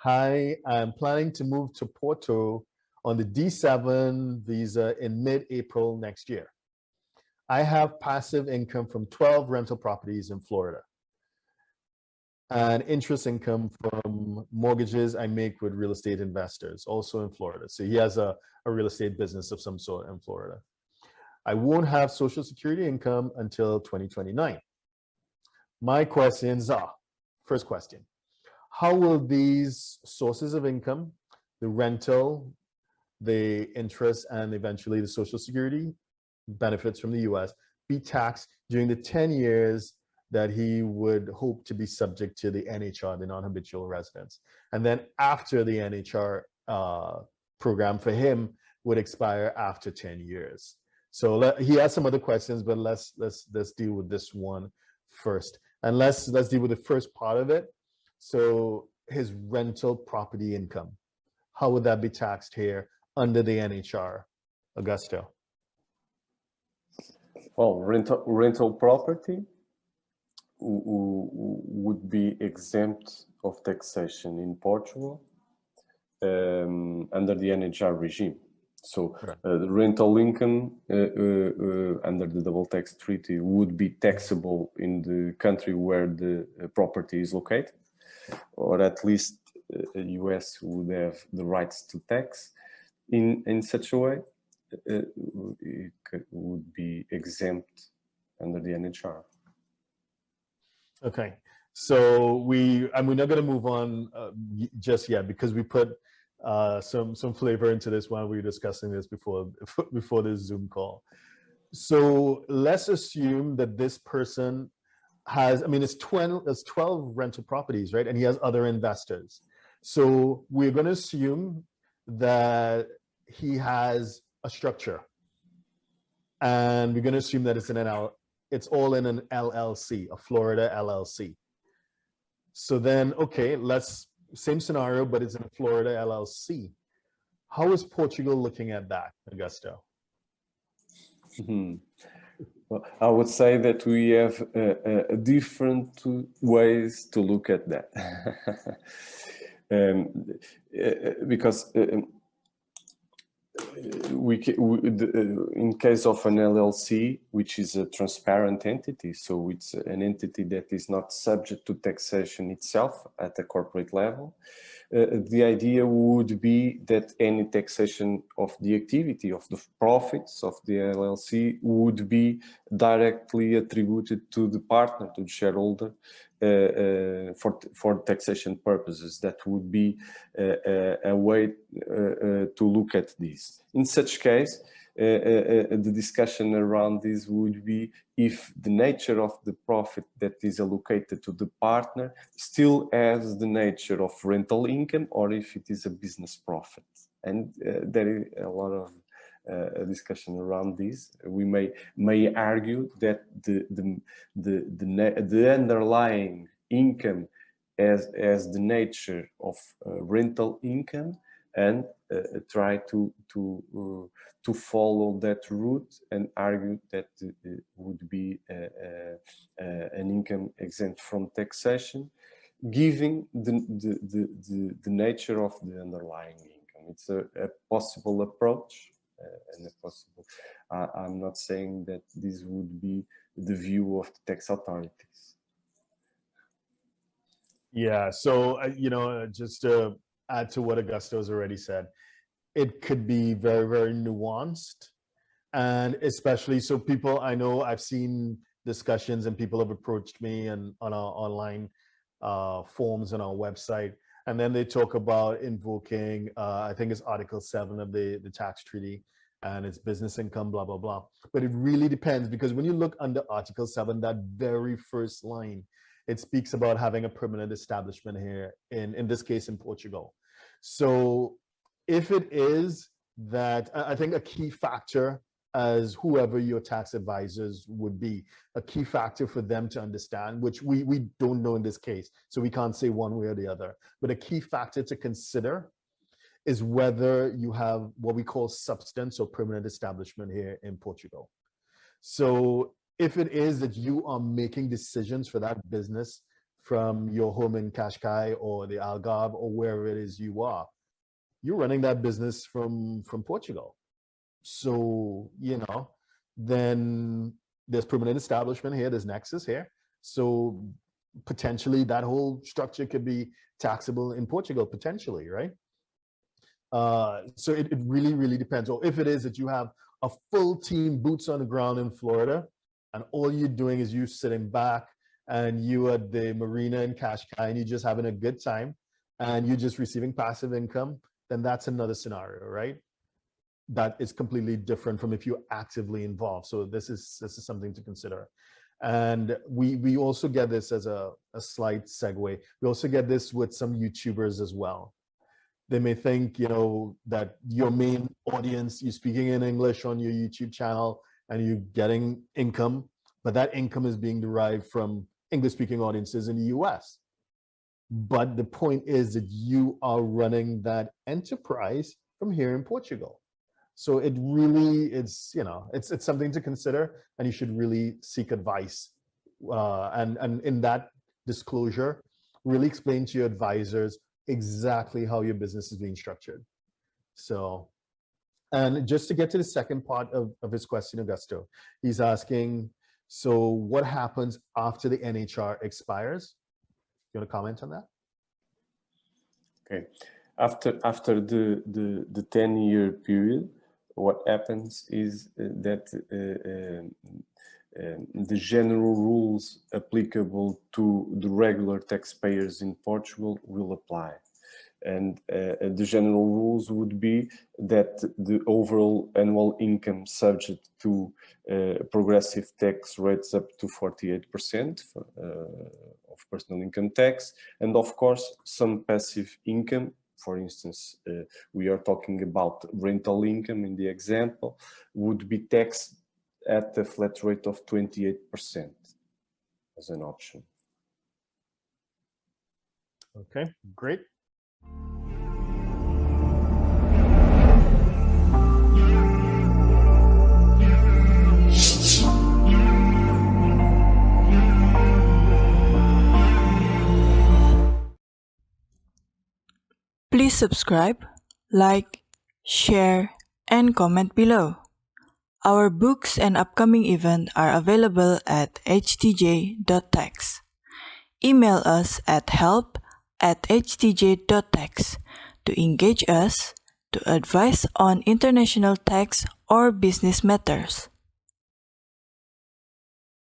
Hi, I'm planning to move to Porto on the D7 visa in mid-April next year. I have passive income from 12 rental properties in Florida and interest income from mortgages I make with real estate investors, also in Florida. So he has a real estate business of some sort in Florida. I won't have Social Security income until 2029. My questions are, first question, how will these sources of income, the rental, the interest, and eventually the Social Security benefits from the US be taxed during the 10 years that he would hope to be subject to the NHR, the non-habitual residence? And then after the NHR program for him would expire after 10 years. So he has some other questions, but let's deal with this one first. And let's deal with the first part of it. So his rental property income, how would that be taxed here under the NHR, Augusto? Well, rental property would be exempt of taxation in Portugal under the NHR regime. So the rental income under the double tax treaty would be taxable in the country where the property is located, or at least the US would have the rights to tax in such a way. It would be exempt under the NHR. Okay, so we're not going to move on just yet because we put some flavor into this while we were discussing this before this Zoom call. So let's assume that this person has, it's 12 rental properties, right? And he has other investors. So we're going to assume that he has a structure, and we're going to assume that it's all in an LLC, a Florida LLC. So then, okay, same scenario, but it's in a Florida LLC. How is Portugal looking at that, Augusto? Well, I would say that we have different ways to look at that. Because in case of an LLC, which is a transparent entity, so it's an entity that is not subject to taxation itself at the corporate level, the idea would be that any taxation of the activity, of the profits of the LLC, would be directly attributed to the partner, to the shareholder, for taxation purposes. That would be a way to look at this. In such case, the discussion around this would be if the nature of the profit that is allocated to the partner still has the nature of rental income, or if it is a business profit. And there is a lot of discussion around this. We may argue that the underlying income as the nature of rental income, and try to follow that route and argue that it would be an income exempt from taxation, given the nature of the underlying income. It's a possible approach. And a possible, I'm not saying that this would be the view of the tax authorities. Yeah, so just to add to what Augusto's already said, it could be very, very nuanced, and especially so people, I know I've seen discussions and people have approached me and on our online forums on our website, and then they talk about invoking, I think it's Article 7 of the tax treaty, and it's business income, blah, blah, blah. But it really depends, because when you look under Article 7, that very first line, it speaks about having a permanent establishment here, in this case, in Portugal. So if it is that, I think a key factor, as whoever your tax advisors would be, a key factor for them to understand, which we don't know in this case, so we can't say one way or the other, but a key factor to consider is whether you have what we call substance or permanent establishment here in Portugal. So if it is that you are making decisions for that business from your home in Cascais or the Algarve or wherever it is you are. You're running that business from Portugal. So, then there's permanent establishment here, there's nexus here. So potentially that whole structure could be taxable in Portugal, potentially, right? So it really, really depends. Or if it is that you have a full team, boots on the ground in Florida, and all you're doing is you sitting back and you at the marina in Cascais and you're just having a good time and you're just receiving passive income, then that's another scenario, right? That is completely different from if you're actively involved. So this is something to consider. And we also get this as a slight segue. We also get this with some YouTubers as well. They may think, that your main audience, you're speaking in English on your YouTube channel and you're getting income, but that income is being derived from English-speaking audiences in the US. But the point is that you are running that enterprise from here in Portugal. So it really, it's something to consider, and you should really seek advice. And in that disclosure, really explain to your advisors exactly how your business is being structured. So, and just to get to the second part of his question, Augusto, he's asking, so what happens after the NHR expires? You want to comment on that? Okay. After the 10-year period, what happens is that the general rules applicable to the regular taxpayers in Portugal will apply. And the general rules would be that the overall annual income subject to progressive tax rates up to 48% of personal income tax, and of course some passive income. For instance, we are talking about rental income in the example, would be taxed at a flat rate of 28% as an option. Okay, great. Please subscribe, like, share, and comment below. Our books and upcoming events are available at htj.tax. Email us at help@htj.tax to engage us, to advise on international tax or business matters.